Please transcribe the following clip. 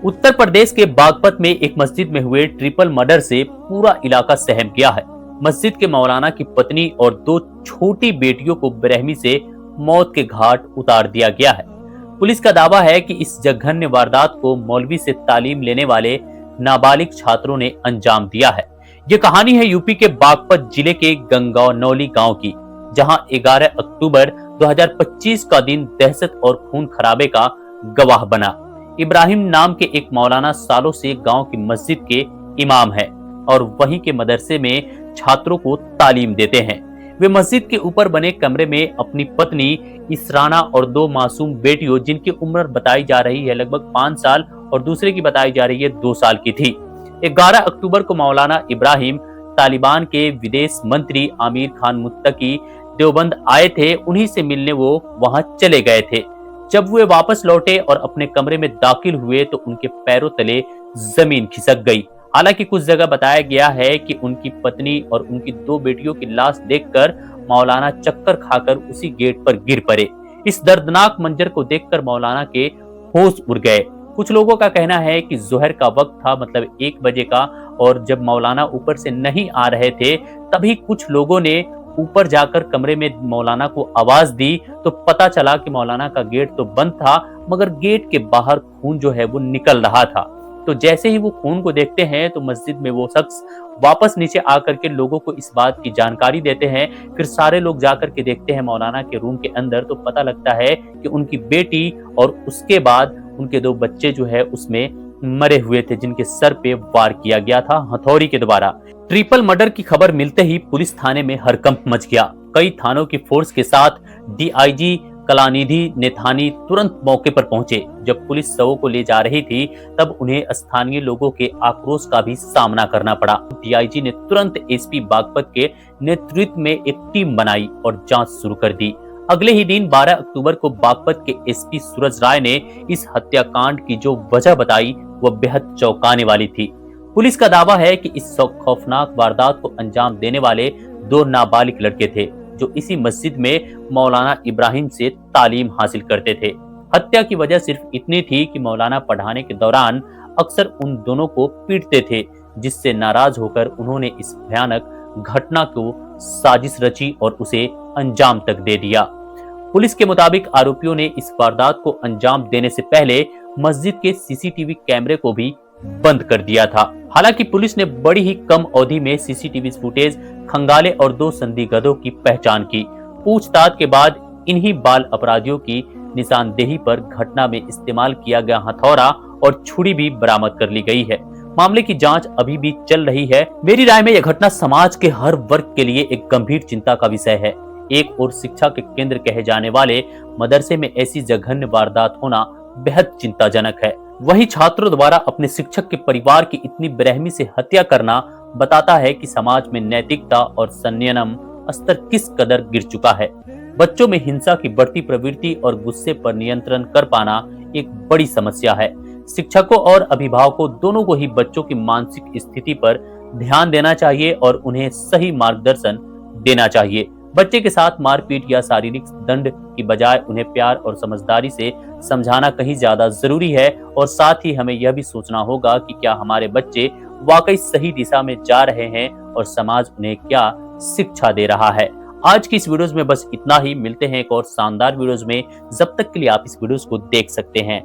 उत्तर प्रदेश के बागपत में एक मस्जिद में हुए ट्रिपल मर्डर से पूरा इलाका सहम गया है। मस्जिद के मौलाना की पत्नी और दो छोटी बेटियों को बेरहमी से मौत के घाट उतार दिया गया है। पुलिस का दावा है कि इस जघन्य वारदात को मौलवी से तालीम लेने वाले नाबालिग छात्रों ने अंजाम दिया है। ये कहानी है यूपी के बागपत जिले के गंगौनौली गांव की, जहां 11 अक्टूबर 2025 का दिन दहशत और खून खराबे का गवाह बना। इब्राहिम नाम के एक मौलाना सालों से गांव की मस्जिद के इमाम है और वहीं के मदरसे में छात्रों को तालीम देते हैं। वे मस्जिद के ऊपर बने कमरे में अपनी पत्नी इसराना और दो मासूम बेटियों, जिनकी उम्र बताई जा रही है लगभग 5 साल और दूसरे की बताई जा रही है 2 साल की थी। 11 अक्टूबर को मौलाना इब्राहिम तालिबान के विदेश मंत्री आमिर खान मुत्तकी देवबंद आए थे। उन्हीं से मिलने वो वहां चले गए थे। जब वे वापस लौटे और अपने कमरे में दाखिल हुए तो उनके पैरों तले जमीन खिसक गई। हालांकि कुछ जगह बताया गया है कि उनकी पत्नी और उनकी 2 बेटियों की लाश देखकर मौलाना चक्कर खाकर उसी गेट पर गिर पड़े। इस दर्दनाक मंजर को देखकर मौलाना के होश उड़ गए। कुछ लोगों का कहना है कि जोहर का वक्त था, मतलब 1 बजे का, और जब मौलाना ऊपर से नहीं आ रहे थे तभी कुछ लोगों ने ऊपर जाकर कमरे में मौलाना को आवाज दी तो पता चला कि मौलाना का गेट तो बंद था, मगर गेट के बाहर खून जो है वो निकल रहा था। तो जैसे ही वो खून को देखते हैं तो मस्जिद में वो शख्स वापस नीचे आकर के लोगों को इस बात की जानकारी देते हैं। फिर सारे लोग जाकर के देखते हैं मौलाना के रूम के अंदर, तो पता लगता है कि उनकी बेटी और उसके बाद उनके 2 बच्चे जो है उसमें मरे हुए थे, जिनके सर पे वार किया गया था हथौड़ी के द्वारा। ट्रिपल मर्डर की खबर मिलते ही पुलिस थाने में हड़कंप मच गया। कई थानों की फोर्स के साथ डीआईजी कलानिधि नेथानी तुरंत मौके पर पहुंचे। जब पुलिस शवों को ले जा रही थी तब उन्हें स्थानीय लोगों के आक्रोश का भी सामना करना पड़ा। डीआईजी ने तुरंत एसपी बागपत के नेतृत्व में एक टीम बनाई और जांच शुरू कर दी। अगले ही दिन 12 अक्टूबर को बागपत के एसपी सूरज राय ने इस हत्याकांड की जो वजह बताई वह बेहद चौंकाने वाली थी। पुलिस का दावा है कि इस खौफनाक वारदात को अंजाम देने वाले 2 नाबालिग लड़के थे, जो इसी मस्जिद में मौलाना इब्राहिम से तालीम हासिल करते थे। हत्या की वजह सिर्फ इतनी थी कि मौलाना पढ़ाने के दौरान अक्सर उन दोनों को पीटते थे, जिससे नाराज होकर उन्होंने इस भयानक घटना को साजिश रची और उसे अंजाम तक दे दिया। पुलिस के मुताबिक आरोपियों ने इस वारदात को अंजाम देने से पहले मस्जिद के सीसीटीवी कैमरे को भी बंद कर दिया था। हालांकि पुलिस ने बड़ी ही कम अवधि में सीसीटीवी फुटेज खंगाले और 2 संदिग्धों की पहचान की। पूछताछ के बाद इन्हीं बाल अपराधियों की निशानदेही पर घटना में इस्तेमाल किया गया हथौड़ा और छुरी भी बरामद कर ली गई है। मामले की जांच अभी भी चल रही है। मेरी राय में यह घटना समाज के हर वर्ग के लिए एक गंभीर चिंता का विषय है। एक और शिक्षा के केंद्र कहे जाने वाले मदरसे में ऐसी जघन्य वारदात होना बेहद चिंताजनक है। वहीं छात्रों द्वारा अपने शिक्षक के परिवार की इतनी बेरहमी से हत्या करना बताता है कि समाज में नैतिकता और संयम स्तर किस कदर गिर चुका है। बच्चों में हिंसा की बढ़ती प्रवृत्ति और गुस्से पर नियंत्रण कर पाना एक बड़ी समस्या है। शिक्षकों और अभिभावकों दोनों को ही बच्चों की मानसिक स्थिति पर ध्यान देना चाहिए और उन्हें सही मार्गदर्शन देना चाहिए। बच्चे के साथ मारपीट या शारीरिक दंड की बजाय उन्हें प्यार और समझदारी से समझाना कहीं ज्यादा जरूरी है। और साथ ही हमें यह भी सोचना होगा कि क्या हमारे बच्चे वाकई सही दिशा में जा रहे हैं और समाज उन्हें क्या शिक्षा दे रहा है। आज की इस वीडियोस में बस इतना ही। मिलते हैं एक और शानदार वीडियोस में। जब तक के लिए आप इस वीडियोस को देख सकते हैं।